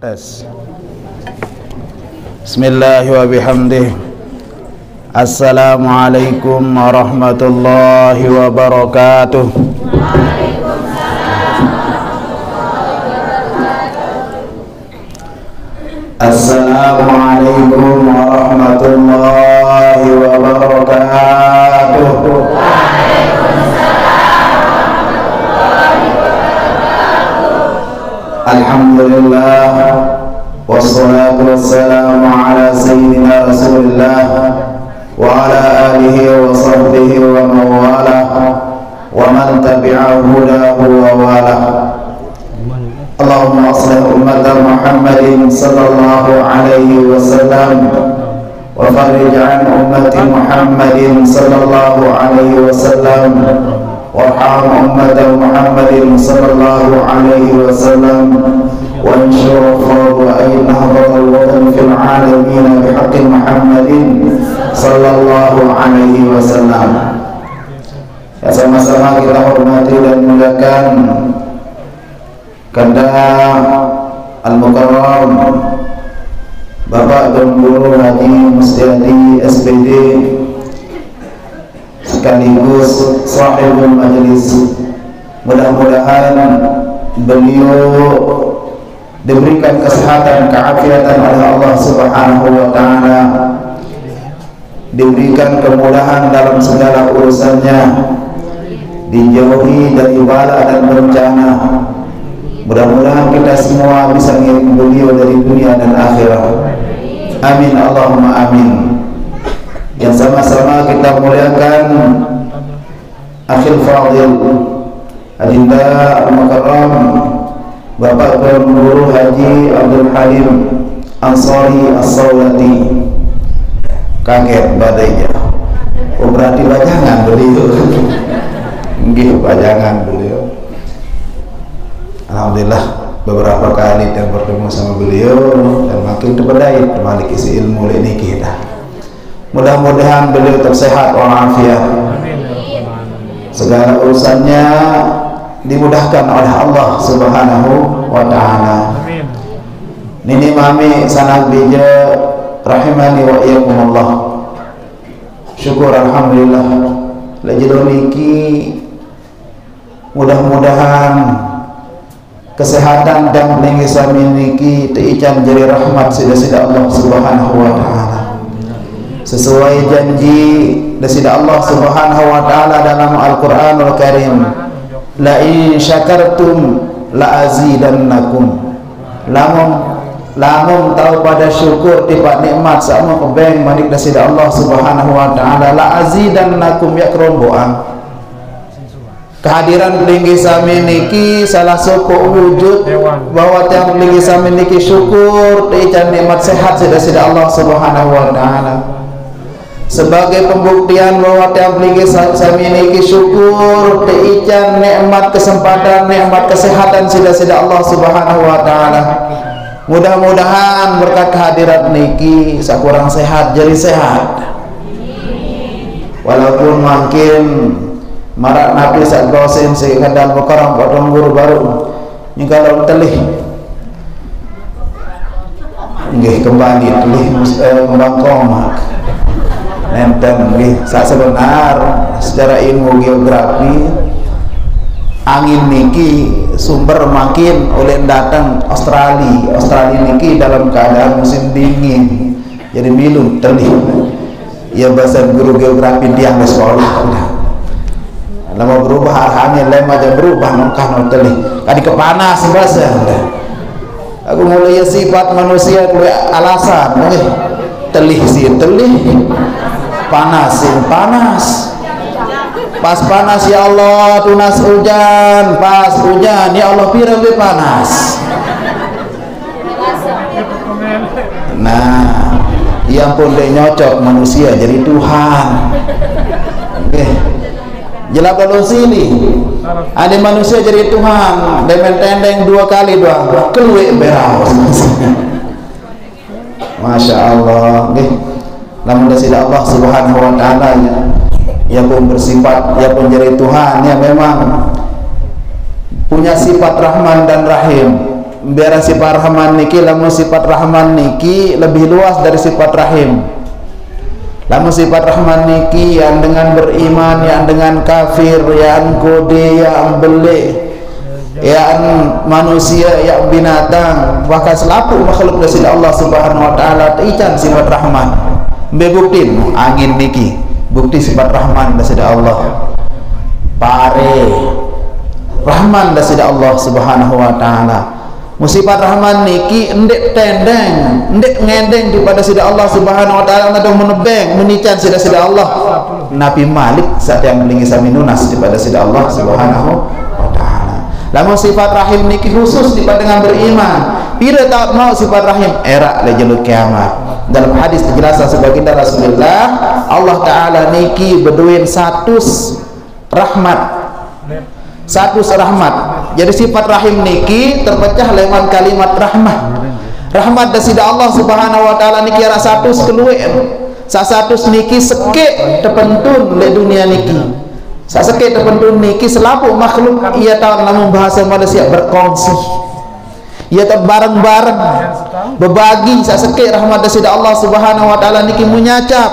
Tes. Bismillah wa bihamdih. Assalamualaikum warahmatullahi wabarakatuh. Assalamualaikum warahmatullahi wabarakatuh. Alhamdulillah, wassalatu wassalamu ala sayyidina Rasulillah wa ala alihi wa sahbihi wa mawala wa man tabi'a hudahu wa wala. Allahumma aslih ummata Muhammadin sallallahu alaihi wasallam wa farij an ummati Muhammadin sallallahu alaihi wasallam warham ummata Muhammadin sallallahu alaihi wasallam wa anshur khawwa ayna hadal watan fil alamin bihaqqi Muhammadin sallallahu alaihi wasallam. Ya, sama-sama kita hormati dan muliakan Kanda Al-Mukarram Bapak dan Guru Haji Mustiadi SPD sekaligus sahibul majlis. Mudah-mudahan beliau diberikan kesehatan, keafiatan oleh Allah Subhanahu wa taala, diberikan kemudahan dalam segala urusannya, dijauhi dari bala dan bencana. Mudah-mudahan kita semua bisa mengiring beliau dari dunia dan akhirat. Amin Allahumma amin. Yang sama-sama kita muliakan Akhil Fadil Adinda Al-Mukarram Bapak dan Guru Haji Abdul Halim Ansari As-Sawlati. Kaget badainya. Oh, berarti bajangan beliau. Nggih, bajangan beliau. Alhamdulillah beberapa kali dan bertemu sama beliau dan makin terpedaya teman isi ilmu ini kita. Mudah-mudahan beliau tetap sehat walafiat. Segala urusannya dimudahkan oleh Allah Subhanahu wa taala. Nini mami sanad bija rahimani wa iyyakumullah. Syukur alhamdulillah lajelo niki mudah-mudahan kesehatan dan peninggisan niki teican jadi rahmat sida-sida Allah Subhanahu wa taala. Sesuai janji dari Allah Subhanahu wa taala dalam Al-Qur'anul Karim, la in syakartum la azidannakum. Lamun tahu pada syukur tiba nikmat sama kebeng manik dari Allah Subhanahu wa taala, la azidannakum ya keromboan. Kehadiran tinggi sami niki salah satu wujud bahwa tiang tinggi sami niki syukur teican nikmat sehat sida-sida Allah Subhanahu wa taala. Sebagai pembuktian bahwa tiap lagi sami niki syukur teican nikmat kesempatan, nikmat kesehatan sida-sida Allah Subhanahu wa taala. Mudah-mudahan berkat kehadirat niki sakurang sehat jadi sehat. Walaupun makin marak Nabi saat dosen sekadar Mukarram potong guru baru nyinggalon telih nggih kembali telih kembang komak nenten nggih sak sebenar secara ilmu geografi angin niki sumber makin oleh datang Australia niki dalam keadaan musim dingin jadi milu telih ya bahasa guru geografi dia di sekolah lama berubah arahnya lain aja berubah mengkah telih kadi kepanas bahasa aku mulai sifat manusia kuwi alasan telih sih telih panas pas panas ya Allah tunas hujan pas hujan ya Allah pira lebih panas. Nah yang pun dia nyocok manusia jadi Tuhan. Oke jelas kalau sini ada manusia jadi Tuhan demen tendeng dua kali doang keluik berau. Masya Allah namun dari Allah Subhanahu wa taala ya pun bersifat ya pun jadi Tuhan ya memang punya sifat Rahman dan Rahim biar sifat rahman niki, lamun sifat rahman niki lebih luas dari sifat rahim. Lamun sifat rahman niki yang dengan beriman, yang dengan kafir, yang kode, yang beli, yang manusia, yang binatang, bahkan selaku makhluk dari Allah Subhanahu wa taala ican sifat rahman. Bebuktin angin niki bukti sifat rahman dari Allah. Pare rahman dari Allah Subhanahu wa taala. Musifat rahman niki endek tendeng, endek ngendeng kepada sida Allah Subhanahu wa taala, nadong menebeng menican sida Allah. Nabi Malik saat yang melingi sami nunas kepada sida Allah Subhanahu wa taala. Lamun sifat rahim niki khusus dengan beriman. Pira tak mau sifat rahim era lejelu kiamat. Dalam hadis penjelasan sebaginda Rasulullah, Allah taala niki berduin satu rahmat. Satu rahmat. Jadi sifat rahim niki terpecah lewat kalimat rahmat. Rahmat dari Allah Subhanahu wa taala niki ara satu keluwen. Satu niki seke terpentun le dunia niki. Sake terpentun niki selaku makhluk ia tahu namun bahasa Malaysia berkongsi. Ia tak bareng-bareng berbagi sake rahmat dari Allah Subhanahu wa taala niki menyacap.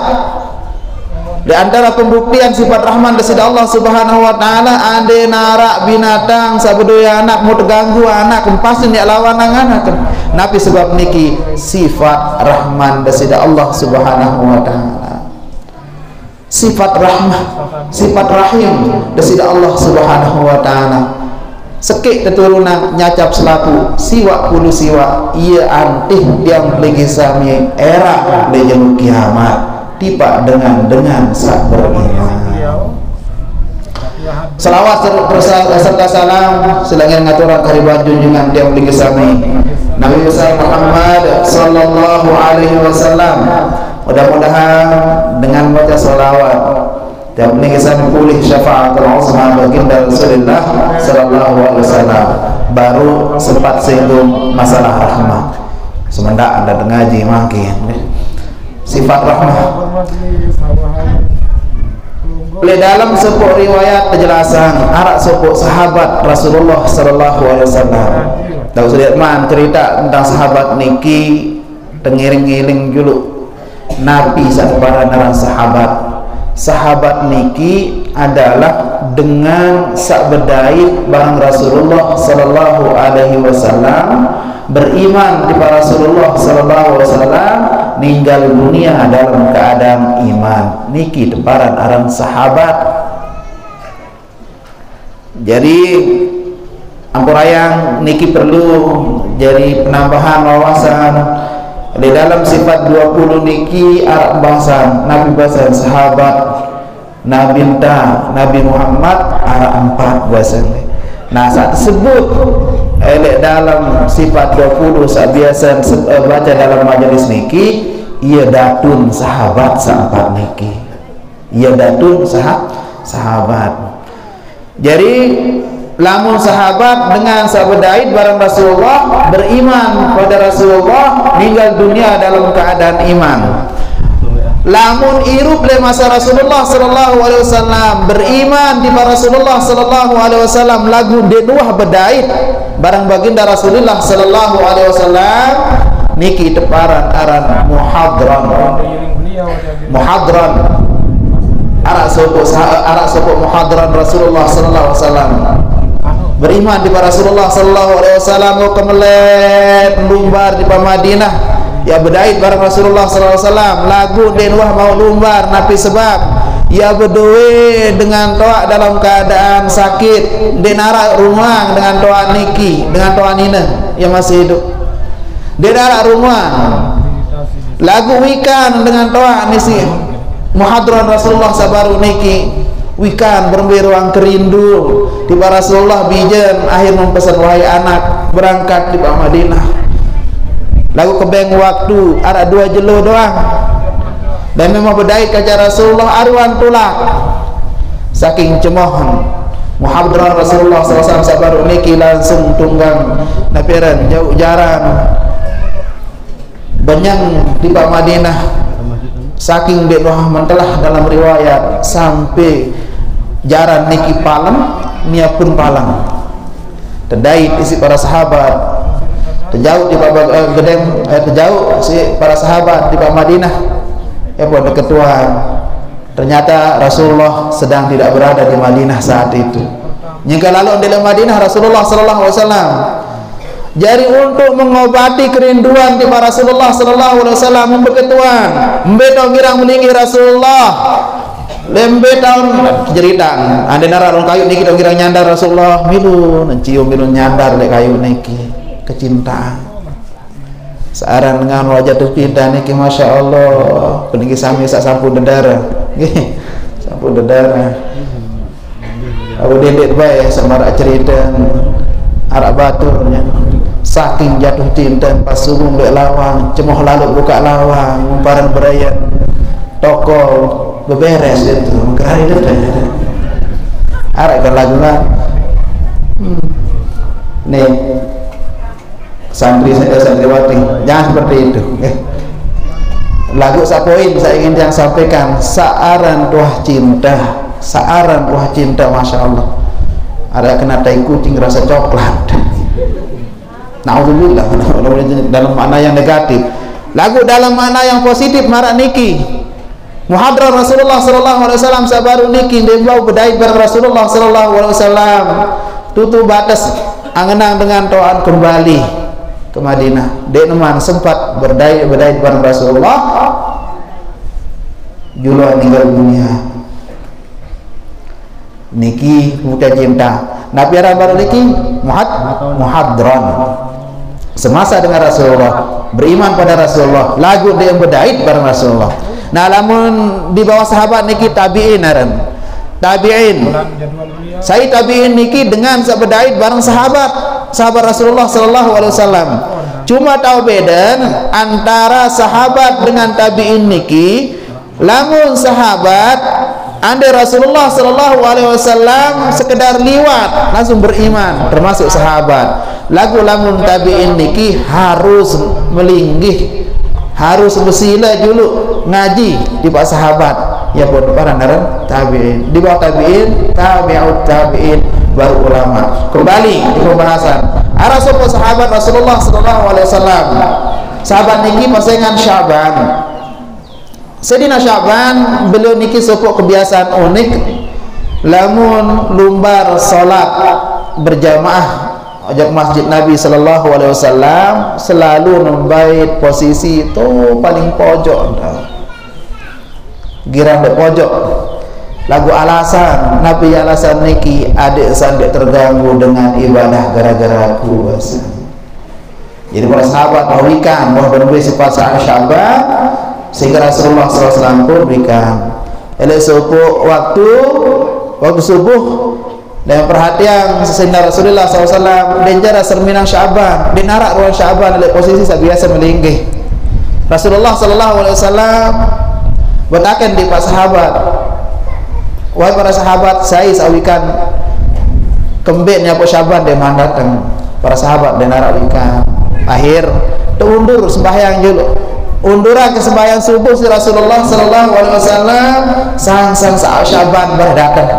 Di antara pembuktian sifat rahman dari Allah Subhanahu wa taala ade narak binatang sabedoya anak mau terganggu anak pasti dia lawan anak. Nabi sebab niki sifat rahman dari Allah Subhanahu wa taala. Sifat rahmah, sifat rahim dari Allah Subhanahu wa taala. Sekik keturunan nyacap selaku siwa puluh siwa ia antih yang lagi sami era lejelu kiamat. Tiba dengan saat beriman. Salawat serta salam selangir ngaturan kariban junjungan dia beli sami Nabi besar Muhammad sallallahu alaihi wasallam. Mudah-mudahan dengan baca salawat dia beli sami pulih syafaatul uzma baginda Rasulullah sallallahu alaihi wasallam. Baru sempat singgung masalah rahmat. Semendak Anda dengaji makin sifat rahmah. Oleh dalam sebuah riwayat penjelasan arak sebuah sahabat Rasulullah sallallahu alaihi wasallam. Tahu sudah man cerita tentang sahabat niki tengiring-iring dulu Nabi sabaran sahabat. Sahabat niki adalah dengan sabedait barang Rasulullah sallallahu alaihi wasallam beriman kepada Rasulullah sallallahu alaihi wasallam meninggal dunia dalam keadaan iman niki tebaran aran sahabat. Jadi ampurayang niki perlu jadi penambahan wawasan di dalam sifat 20 niki arah bahasan Nabi bahasan sahabat Nabi Muhammad arah 4 bahasan. Nah saat tersebut dalam sifat 20 biasa baca dalam majelis niki ia datun sahabat sahabat niki ia datun sahabat. Jadi lamun sahabat dengan sabedait barang Rasulullah beriman pada Rasulullah meninggal dunia dalam keadaan iman. Lamun irup le masa Rasulullah sallallahu alaihi wasallam beriman di Rasulullah sallallahu alaihi wasallam lagu denuah bedait barang baginda Rasulullah sallallahu alaihi wasallam niki teparan aran muhadran arak sopok muhadran Rasulullah sallallahu alaihi wasallam beriman di Rasulullah sallallahu alaihi wasallam kemelet lumbar di Madinah ya bedait barang Rasulullah sallallahu alaihi wasallam lagu denwah mau lumbar napi sebab ya berdoa dengan toa dalam keadaan sakit denara rumah dengan toa niki dengan toa nina yang masih hidup denara rumah lagu wikan dengan toa nisi muhadran Rasulullah sabaru niki wikan berberuang kerindu di Rasulullah bijen akhir mempesan wahai anak berangkat di Madinah lagu kebeng waktu ada 2 jelo doang dan memang bedait kaca Rasulullah arwan tulak saking cemohon muhadran Rasulullah SAW sabaru niki langsung tunggang napiran jauh jaran banyang di Madinah saking denuah mentelah dalam riwayat sampai jaran niki palang nia pun palang terdait isi para sahabat terjauh di gedeng terjauh si para sahabat di Madinah pun ketuaan. Ternyata Rasulullah sedang tidak berada di Madinah saat itu. Jika lalu di Madinah Rasulullah sallallahu alaihi wasallam jadi untuk mengobati kerinduan di Rasulullah sallallahu alaihi wasallam membeketuan mbetong girang melinggi Rasulullah lembe tahun jeritan ande nara long kayu niki girang nyandar Rasulullah milu cium milu nyandar le kayu niki kecintaan searan dengan wajah terpindah niki Masya Allah peninggi sami sak sampun dedara nggih sampun dedara aku dedek bae samarak cerita arak baturnya saking jatuh cinta pas subuh lek lawang cemoh lalu buka lawang umparan berayan toko beberes itu mengkerari dedet arak kan lagunya nih santriwati jangan seperti itu lagu sapoin saya ingin yang sampaikan saaran tuah cinta Masya Allah ada kena tai kucing rasa coklat na'udzubillah dalam makna yang negatif lagu dalam makna yang positif marak niki muhadrat Rasulullah sallallahu alaihi wasallam sabaru niki dembau bedait bareng Rasulullah sallallahu alaihi wasallam tutu batas angenang dengan toan kembali ke Madinah dek neman sempat bedait bareng Rasulullah juluan meninggal dunia niki muka cinta Nabi Arab niki muhadran semasa dengan Rasulullah beriman pada Rasulullah lagu dia berdait bareng Rasulullah. Nah lamun di bawah sahabat niki tabi'in saya tabi'in niki dengan berdait bareng sahabat Rasulullah sallallahu alaihi wasallam cuma tahu beda antara sahabat dengan tabi'in niki lamun sahabat andai Rasulullah sallallahu alaihi wasallam sekedar liwat langsung beriman termasuk sahabat lagu lamun tabi'in niki harus melinggih harus bersila dulu ngaji di bawah sahabat ya pun para naran tabi'in di bawah tabi'in tabi'ut tabi'in baru ulama kembali di pembahasan arah sopo sahabat Rasulullah sallallahu alaihi wasallam sahabat niki pasangan Syaban Sayyidina Syaban beliau niki sopok kebiasaan unik lamun lumbar salat berjamaah ajak masjid Nabi sallallahu alaihi wasallam selalu membait posisi itu paling pojok girang dek pojok lagu alasan Nabi alasan niki adik sandik terganggu dengan ibadah gara-gara aku jadi para sahabat mawikan bahwa berbeda sifat Syaban sehingga Rasulullah SAW pun berikan subuh waktu subuh dan perhatian sesenda Rasulullah SAW dan jara serminang Syaban di narak ruang Syaban oleh posisi biasa melinggih Rasulullah SAW bertakan di para sahabat wahai para sahabat saya sawikan kembetnya po Syaban dia mandatkan para sahabat dan narak wikan akhir terundur sembahyang dulu unduran ke sembahyang subuh si Rasulullah sallallahu alaihi wasallam sang Syaban berdatang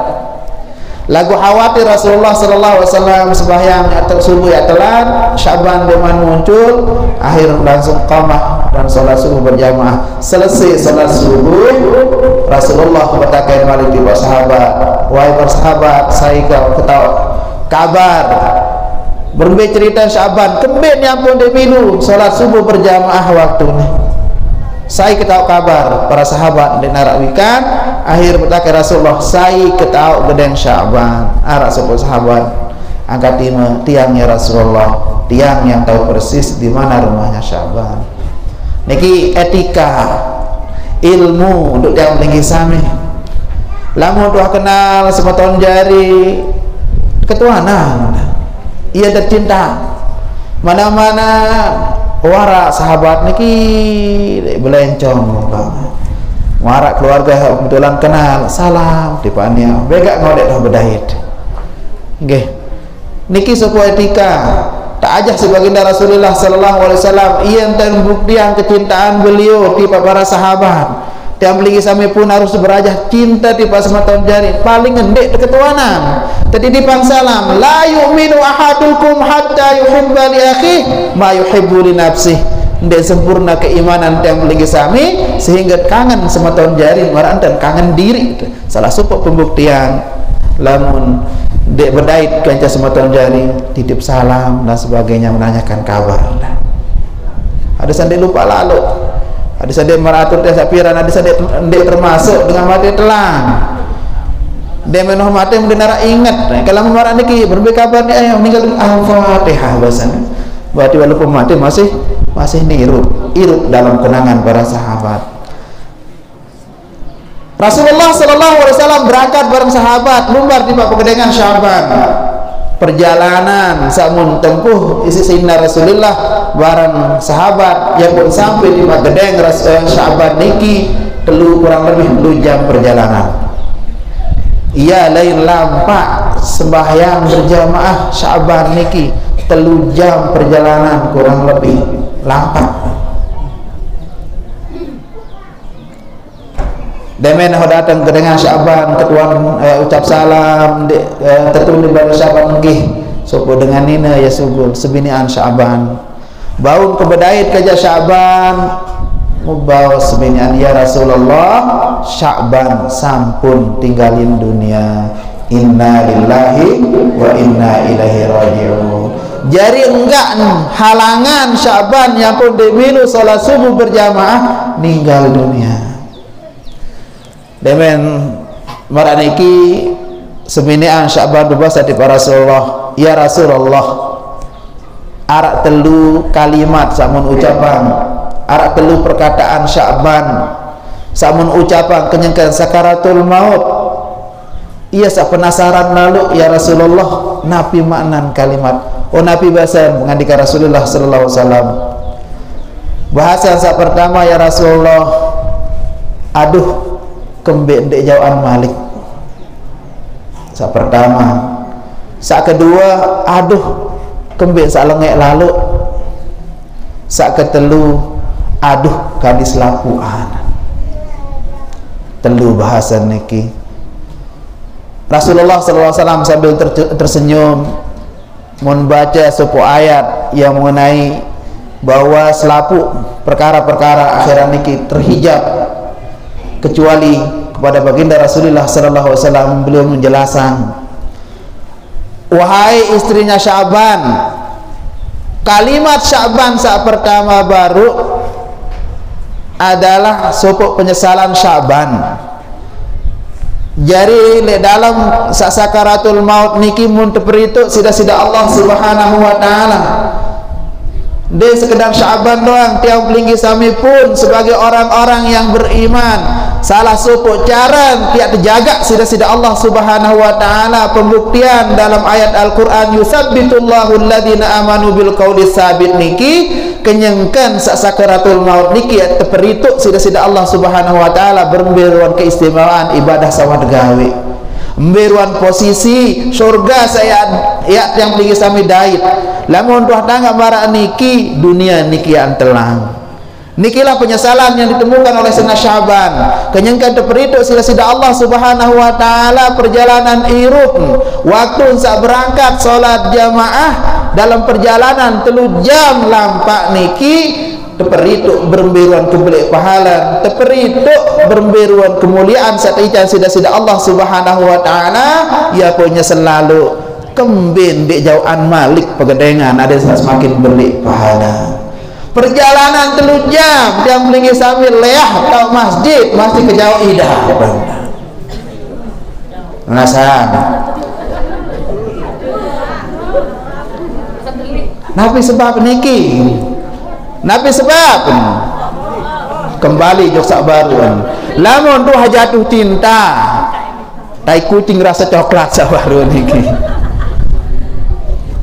lagu khawatir Rasulullah sallallahu alaihi wasallam sembahyang atau subuh ya telat Syaban deman muncul akhir langsung qamah dan salat subuh berjamaah selesai salat subuh Rasulullah berkata balik di para sahabat wahai para sahabat saya kau tahu kabar berbe cerita Syaban kembetnya pun demilu salat subuh berjamaah waktunya saya ketahui kabar para sahabat dan narawikan akhir berkata Rasulullah saya ketahui gedeng Syaban arak sepuluh sahabat angkat tiangnya Rasulullah tiang yang tahu persis di mana rumahnya Syaban niki etika ilmu untuk yang tinggi sami lamun tuah kenal semeton jari ketuanan ia tercinta mana-mana warak sahabat niki belencong warak keluarga kebetulan kenal salam tipanya bega ngodek dah bedait nggih niki sebuah etika tak ajak sebaginda Rasulullah sallallahu alaihi wasallam ia terbukti yang kecintaan beliau di para sahabat tiang beli sami pun harus berajah cinta di pas tahun jari paling endek ketuanan. Tadi di pangsalam la yu'minu ahadukum hatta yuhibba li akhi ma yuhibbu li nafsih. Ndek sempurna keimanan tiang beli sami sehingga kangen sama tahun jari marang dan kangen diri. Salah satu pembuktian lamun dek berdait kanca sama tahun jari titip salam dan sebagainya, menanyakan kabar. Ada sandi lupa lalu, ada sandi meratur dia sapiran, ada sandi ndek termasuk dengan mati telang. Dia menoh mati kemudian nara ingat. Kalau marah niki berbeda kabar ni ayah meninggal Al-Fatihah bahasanya. Berarti walaupun mati masih irut dalam kenangan para sahabat. Rasulullah SAW berangkat bareng sahabat lumbar di pegedengan Syaban. Perjalanan samun tempuh isi sayyidina Rasulullah bareng sahabat yang pun sampai di Magedeng Syaban niki kurang lebih 2 jam perjalanan. Ia lain lampak sembahyang berjamaah Syaban niki 3 jam perjalanan kurang lebih lampak. Demen ho datang ke dengan Syaban ketuan ucap salam tertulis pada Syaban nggih sopo dengan nina ya subul sebinian Syaban baun kebedait kerja Syaban mubaw sebinian ya Rasulullah Syaban sampun tinggalin dunia inna lillahi wa inna ilaihi raji'un. Jadi enggak halangan Syaban yang pun demilu salat subuh berjamaah ninggal dunia. Demen maraniki seminian Syaban berbahasa di Rasulullah ya Rasulullah arak telu kalimat samun ucapan arak telu perkataan Syaban samun ucapan kenyangkan sakaratul maut. Ia sak penasaran lalu ya Rasulullah napi maknan kalimat napi bahasa mengandika Rasulullah sallallahu alaihi wasallam bahasa sak pertama ya Rasulullah aduh kembek ndek jauhan Malik sak pertama. Sak kedua aduh kembek sak lengek lalu. Sak ketelu aduh kadis lapuan. Telu bahasa niki Rasulullah SAW sambil tersenyum membaca sebuah ayat yang mengenai bahwa selapu perkara-perkara akhirat niki terhijab kecuali kepada baginda Rasulullah SAW. Beliau menjelaskan, wahai istrinya Syaban, kalimat Syaban saat pertama baru adalah sopok penyesalan Syaban. Jadi dalam sakaratul maut niki mun teperituk sida-sida Allah Subhanahu wa taala. Dia sekedar Syaban doang tiang pelinggi sami pun sebagai orang-orang yang beriman salah satu cara tiap terjaga sida-sida Allah Subhanahu wa taala. Pembuktian dalam ayat Al-Qur'an yusabbitullahu alladhina amanu bil qawli sabit niki kenyengkan sakaratul maut niki teperituk sida-sida Allah Subhanahu wa taala bermberuan keistimewaan ibadah sawat gawe memberuan posisi surga saya ya yang tinggi sami dait lamun tuah tangga mara niki dunia niki yang telang nikilah penyesalan yang ditemukan oleh Sayyidina Syaban kenyangkan teperituk sida-sida Allah Subhanahu wa taala perjalanan iruh waktu saat berangkat salat jamaah dalam perjalanan 3 jam lampak niki teperituk beremberuan kebelik pahala teperituk beremberuan kemuliaan saat ican sida-sida Allah Subhanahu wa taala ia punya selalu kembin di jauhan Malik pegedengan ada semakin belik pahala. Perjalanan 3 jam yang melingi sambil leah atau masjid ke jauh idah nasan nabi sebab niki nabi sebab kembali jok baruan lamun tuh jatuh cinta tai kucing rasa coklat sabaru niki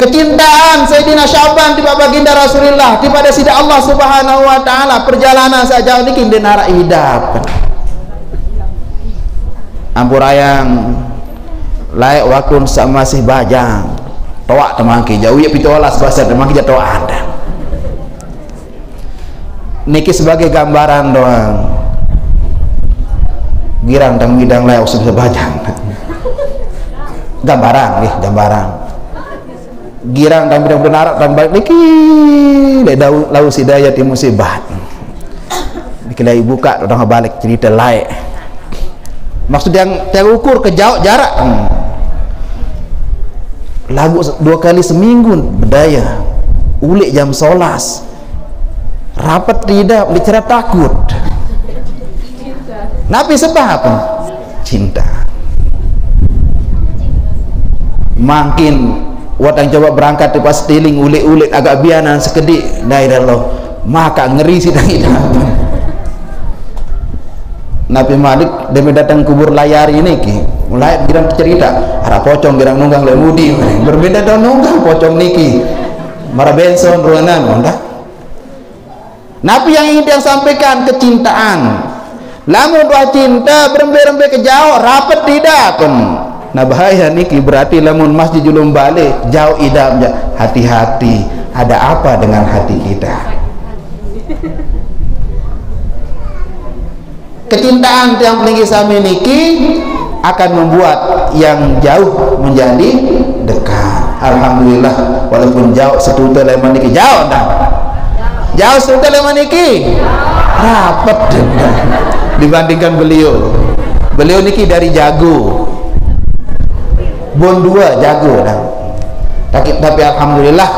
kecintaan Sayyidina Syaban tiba baginda Rasulullah tiba pada sida Allah Subhanahu wa taala perjalanan sejauh niki denara idap ampurayang layak wakun sama masih bajang toak temangki jauh ya pitolas bahasa temangki jatuh ada niki sebagai gambaran doang girang dan bidang layak sebajang gambaran nih gambaran girang dan bidang benarak dan balik niki le lau sidaya ti musibah dikira buka orang balik cerita lain maksud yang ukur ke jauh jarak lagu 2 kali seminggu berdaya ulik jam 11 rapat tidak bicara takut napi sebab cinta makin wadang coba berangkat di pas tiling ulik-ulik agak bianan sekedik dairallah maka ngeri sidang hidup Nabi Malik demi datang kubur layar ini ki mulai girang cerita arah pocong girang nunggang lemudi berbeda dan nunggang pocong niki marah benson ruanan mondah Nabi yang ingin dia sampaikan kecintaan lamun dua cinta berembe-rembe ke jauh rapat tidak pun nah bahaya niki berarti lamun masjid julum balik jauh idamnya hati-hati ada apa dengan hati kita kecintaan yang tinggi sami niki akan membuat yang jauh menjadi dekat. Alhamdulillah walaupun jauh setuta leman niki jauh dah jauh setuta leman niki rapat dibandingkan beliau niki dari Jago Bon 2 Jago dah tapi alhamdulillah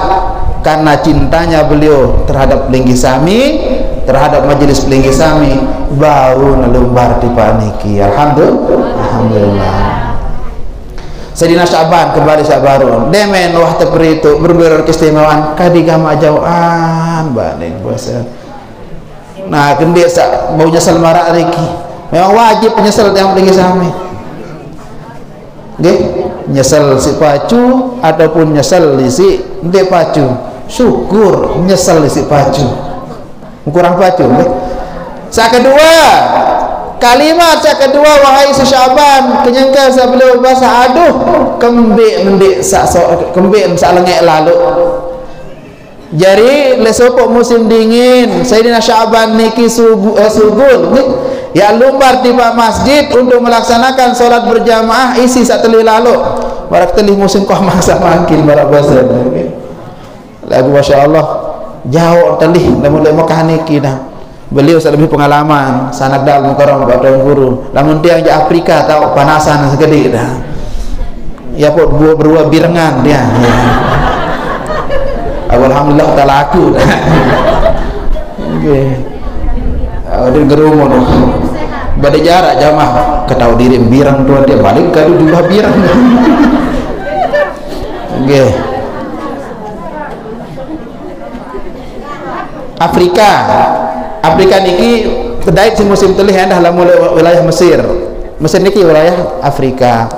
karena cintanya beliau terhadap Pelinggi Sami terhadap majelis Pelinggi Sami baru ngelumbar di paniki alhamdulillah Sayyidina Sya'ban kembali sabarun demen wah itu berbeda keistimewaan kadigama jauhan balik bosan nah kendek mau nyesel marah riki memang wajib nyesel yang Pelinggi Sami nggih nyesel si pacu ataupun nyesel si ndek pacu syukur nyesel si pacu kurang pacu sa kedua kalimat sa kedua wahai si Sya'ban kenyangka sa beliau bahasa aduh kembik mendik sa kembik sa lengek lalu jari lesopok musim dingin Sayyidina Sya'ban niki sugul ya lumbar di pak masjid untuk melaksanakan sholat berjamaah isi saat telih lalu barak telih musim kau maksa makin barak bahasa lagu Masya Allah jauh telih namun Mekah niki dah beliau lebih pengalaman sanak dal mukaram pada guru namun dia di Afrika tahu panasan segede dah ya pot berua birengan dia ya. Alhamdulillah tak laku okay. Dia gerumon pada jarak jamaah ketahu diri birang tuan dia balik kadu jumlah birang okay. Afrika niki kedait si musim telih hendah lah mulai wilayah Mesir niki wilayah Afrika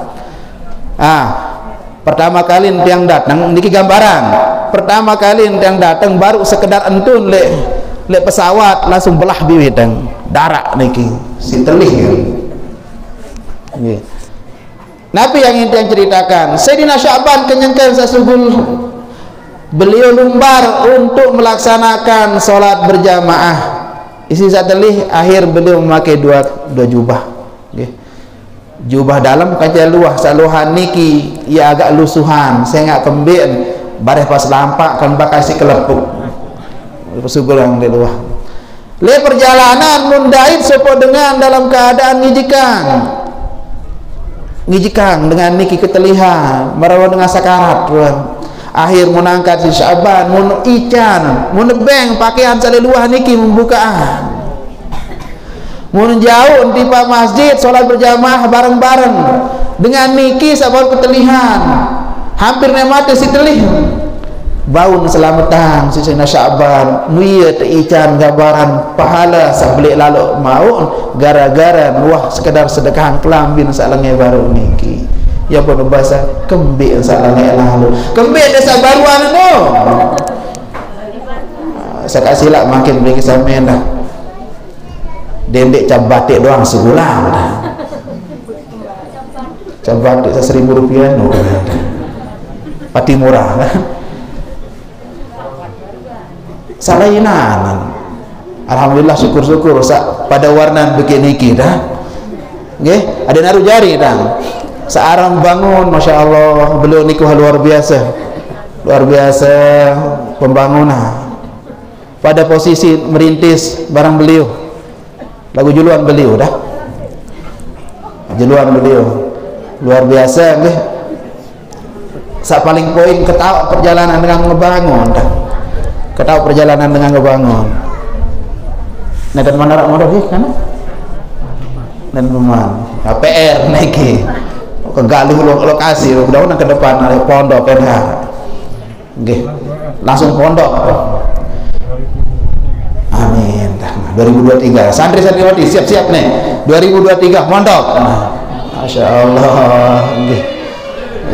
pertama kali yang datang niki gambaran pertama kali yang datang baru sekedar entun le pesawat langsung belah biwidang darak niki si telih okay. Nabi yang ingin ceritakan Sayyidina Sya'ban kenyangkan sesugul beliau lumbar untuk melaksanakan sholat berjamaah isi saat telih akhir beliau memakai dua jubah okay. Jubah dalam kaca luah saluhan niki ya agak lusuhan saya nggak kembien bareh pas lampak kan bakal si kelepuk sugul yang di luah le perjalanan mundait sopo dengan dalam keadaan ngijikang dengan niki ketelihan merawa dengan sakarat akhir menangkat si Sya'ban mun ican mun beng pakaian sale luah niki membukaan mun jauh di pak masjid sholat berjamaah bareng-bareng dengan niki sabar ketelihan hampir nemate si telih baun selamatan si Sayyidina Sya'ban nuya teican gambaran pahala sablik lalu mau gara-gara nuah sekedar sedekahan kelambin salenge baru niki ya pun bahasa kembik salenge lalu kembik desa baruan no saya kasih lah makin bagi sampean dah dendek cap batik doang sebulan cap batik Rp1.000 no pati murah salainan alhamdulillah syukur-syukur pada warna begini kita Nggih, ada naruh jari tang. Searang bangun, masya Allah, beliau niku luar biasa pembangunan. Pada posisi merintis barang beliau, lagu juluan beliau dah, juluan beliau luar biasa, nggih. Sak paling poin ketawa perjalanan dengan ngebangun dah, ketawa perjalanan dengan ngebangun. Nah dan mana kan? Dan rumah PR naiki kegalih lokasi udah ke depan ada pondok kan nggih langsung pondok. Amin. 2023 santri-santriwati siap-siap nih 2023 pondok. Masya Allah nggih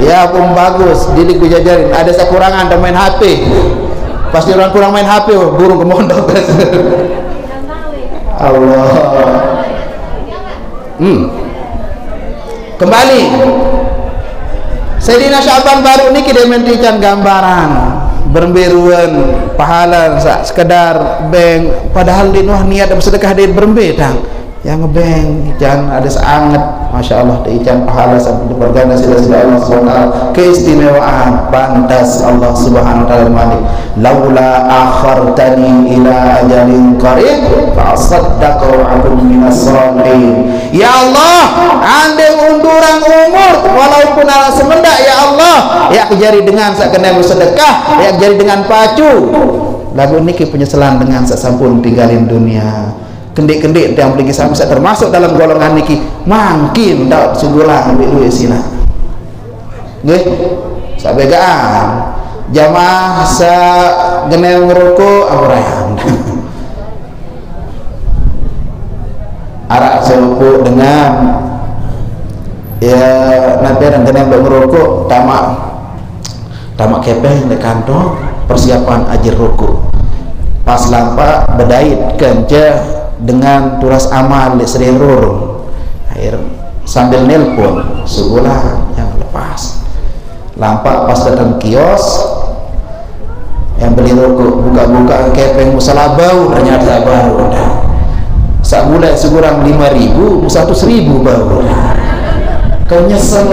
ya pun bagus didik dijajarin. Ada sekurangan main HP pasti orang kurang main HP burung ke pondok. Allah. Kembali Sayyidina Sya'ban baru niki dia mentikan gambaran beremberuan pahala sekedar beng padahal di nuh niat bersedekah dia berembedang yang ngebeng jangan ada seanget masya Allah diican pahala sampai berganda sila-sila Allah SWT keistimewaan pantas Allah Subhanahu wa ta'ala malik laula akhartani ila ajalin qarib fa'asaddaqa wa akun minas shalihin. Ya Allah andai unduran umur walaupun ala semendak ya Allah ya kejari dengan sakena bersedekah ya kejari dengan pacu lagu niki penyesalan dengan sasampun tinggalin dunia kendik-kendik yang pergi sampai termasuk dalam golongan niki makin dak sugulang duit sina nggih sabegaan jamaah sa genel ngerokok amurayan arak serupuk dengan ya nanti dan genel ngerokok tamak kepeng di kantong persiapan ajir rokok pas lampa bedait kenca dengan turas amal di serurur air sambil nelpon sebulan yang lepas lampak pas datang kios yang beli rokok buka-buka kepeng musalah bau ternyata baru sak bulan segurang 5.000 1.000 bau kau nyesel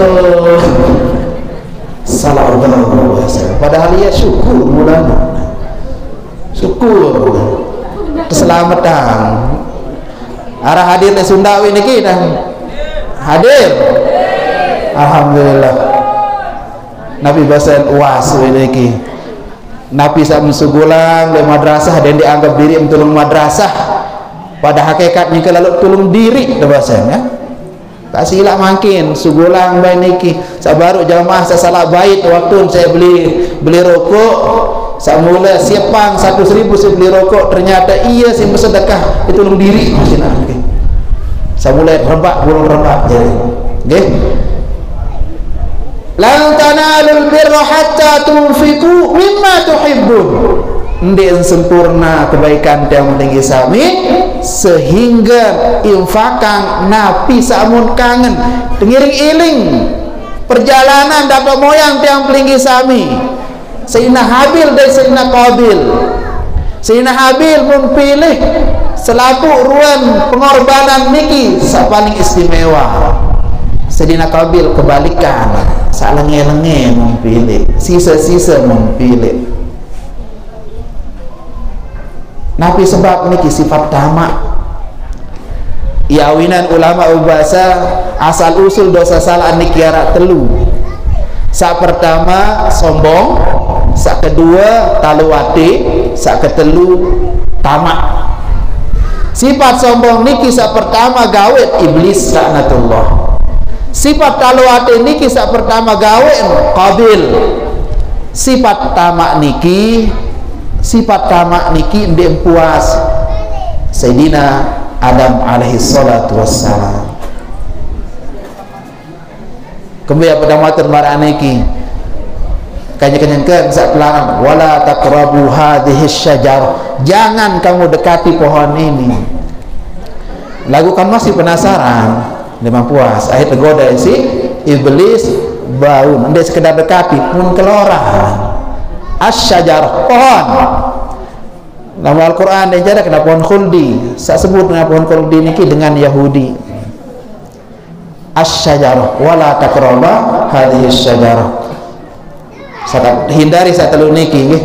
salah Allah padahal ya syukur mulanya syukur keselamatan arah hadir di Sundawi niki dan hadir alhamdulillah Nabi basan uas niki Nabi sama sugulang di madrasah dan dianggap diri mentulung madrasah pada hakikatnya kalau tulung diri basan ya tak silap makin sugulang baik niki sabaru jamaah saya salah bait waktu saya beli rokok saya mula siapang 1.000 saya beli rokok ternyata iya saya bersedekah itu tolong diri masih nak okay. Saya mulai rebak burung rebak jadi okay. Lan tanalul birra hatta tunfiqu mimma tuhibbun ndek sempurna kebaikan yang tinggi sami sehingga infakan napi samun kangen dengiring iling perjalanan dapat moyang yang tinggi sami Sayyidina Habil dan Sayyidina Qabil. Sayyidina Habil pun pilih selaku ruan pengorbanan niki paling istimewa. Sayyidina Qabil kebalikan sak lenge-lenge memilih sisa-sisa memilih Nabi sebab niki sifat tamak iawinan ulama ubasa asal usul dosa salah niki ara telu sak pertama sombong sak kedua taluwati sak ketelu tamak sifat sombong niki sak pertama gawet iblis laknatullah sifat taluwati niki sak pertama gawet Qabil sifat tamak niki ndek puas Sayyidina Adam alaihi salatu wassalam kemudian pada matur marah niki kanya-kanyakan saat pelarang wala taqrabu hadhihi syajar jangan kamu dekati pohon ini lagu kan masih penasaran memang puas akhirnya tergoda si iblis bau dia sekedar dekati pun kelorahan asyajar pohon nama Al-Quran dia jarak kena pohon khuldi saya sebut dengan pohon khuldi niki dengan Yahudi asyajarah wala taqraba hadhihi asyajarah. Hindari satelu niki nggih.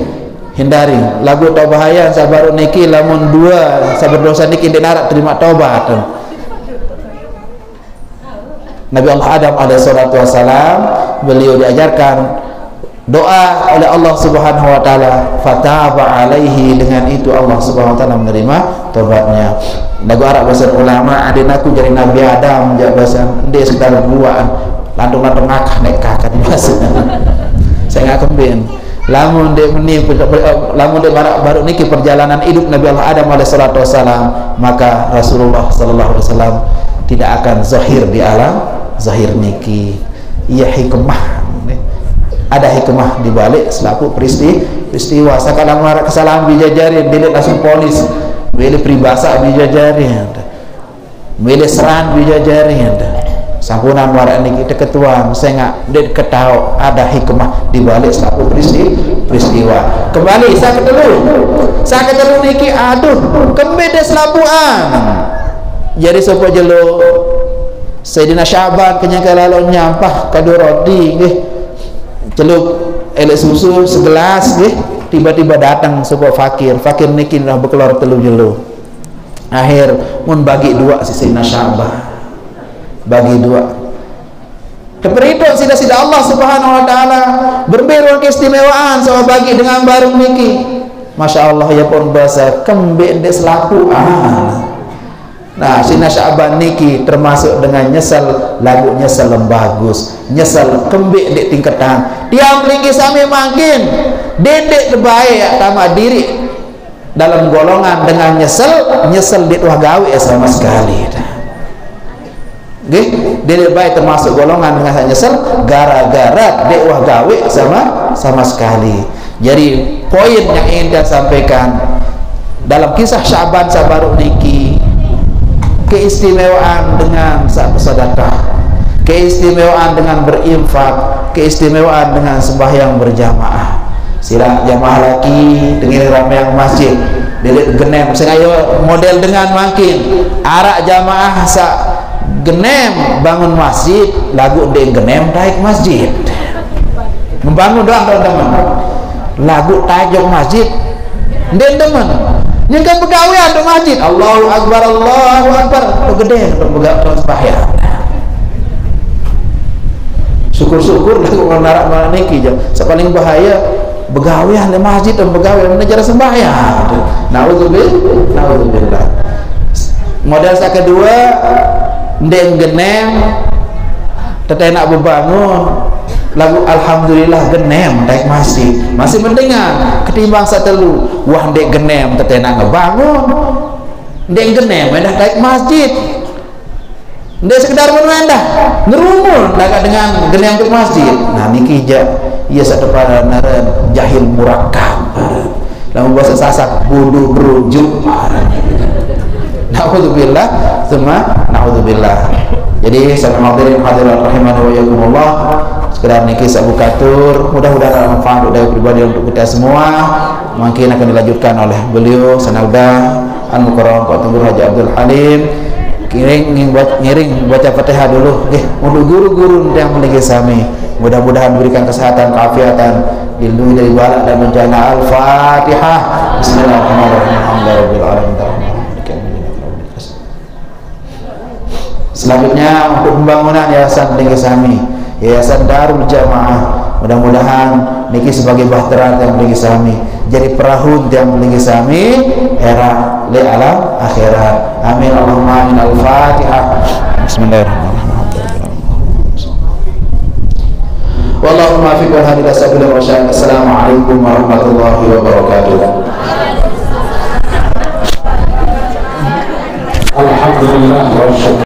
Hindari lagu taubahayan sabaru niki lamun dua sabar dosa niki dinarak terima taubat. Nabi Allah Adam alaihi salatu wasalam beliau diajarkan doa oleh Allah Subhanahu wa taala, fataba alaihi, dengan itu Allah Subhanahu wa taala menerima tobatnya. Lagu Arab bahasa ulama adinaku jadi Nabi Adam jak bahasa dia sekedar buaan lantung-lantung ngakah nek kakak bahasa. Saya ngakak ben. Lamun dia baru niki perjalanan hidup Nabi Allah Adam alaihi salatu wasalam, maka Rasulullah sallallahu alaihi wasallam tidak akan zahir di alam zahir niki. Iya hikmah, ada hikmah di balik selaku peristiwa. Sakala marak kesalahan bijajarin dilit langsung polis, milih peribahasa bijajarin, milih seran bijajarin, sampunan marak niki ketuan saya nggak ketahu ada hikmah di balik selaku peristiwa. Kembali saya ketelu niki aduh kembede selapuan jadi sopo jelo Sayyidina Syaban kenyang lalu nyampah kado roti nggih celup elek susu segelas nggih, tiba-tiba datang sebuah fakir niki dah berkelor telu jelo. Akhir mun bagi dua si Sayyidina Syaban, bagi dua. Keperito sida-sida Allah Subhanahu wa taala berberu keistimewaan sama bagi dengan barung niki. Masya Allah ya pun bahasa kembe des lapuan. Nah, Sayyidina Syaban niki termasuk dengan nyesel, lagu nyesel bagus, nyesel kembik di tingkatan tiang linggi sami makin dedek terbaik ya tamat diri dalam golongan dengan nyesel di tuah gawe sama sekali. Nggih, dedek baik termasuk golongan dengan nyesel gara-gara dek wah gawe sama sekali. Jadi poin yang ingin saya sampaikan dalam kisah Syaban sabaru niki, keistimewaan dengan sedekah, keistimewaan dengan berinfak, keistimewaan dengan sembahyang berjamaah. Sila jamaah lagi dengan ramai yang masjid delik genem sengaja model dengan makin arak jamaah sa genem bangun masjid lagu de genem taik masjid membangun doang teman-teman lagu tajuk masjid den teman nyengkan pegawai untuk masjid Allahu Akbar gede untuk sembahyang. Syukur-syukur lagu menarak mana niki jam sepaling bahaya begawean di masjid dan begawean mengejar sembahyang. Naudzubillah. Model saya kedua ndeng genem teteh nak bebangun lagu alhamdulillah genem naik masjid masih mendengar ketimbang satelu wah ndek genem teteh nak ngebangun ndek genem mendah naik masjid ndek sekedar menendah ngerumul dengan genem ke masjid. Nah niki iya satu para naran jahil murakab lalu bahasa sasak bodoh berujuk. Naudzubillah semua naudzubillah. Jadi sahabat hadirin rahimani wa yakumullah, sekedar niki sabukatur mudah-mudahan manfaat dari pribadi untuk kita semua. Mungkin akan dilanjutkan oleh beliau sanaudah Al-Mukarram Pak Tenggur Haji Abdul Halim. Ngiring baca Fatihah dulu nggih untuk guru-guru yang memiliki sami. Mudah-mudahan berikan kesehatan, keafiatan, dilindungi dari bala dan bencana. Al-Fatihah. Bismillahirrahmanirrahim. Alhamdulillahirabbil alamin. Selanjutnya untuk pembangunan Yayasan Tinggi Sami, Yayasan Darul Jamaah, mudah-mudahan niki sebagai bahtera yang Tinggi Sami jadi perahu yang Tinggi Sami era li alam akhirat. Amin Allahumma amin. Al-Fatihah. Bismillahirrahmanirrahim. Wallahu muwaffiq wal hadi ila sabilir rasyad. Assalamualaikum warahmatullahi wabarakatuh. Alhamdulillah wa syukur.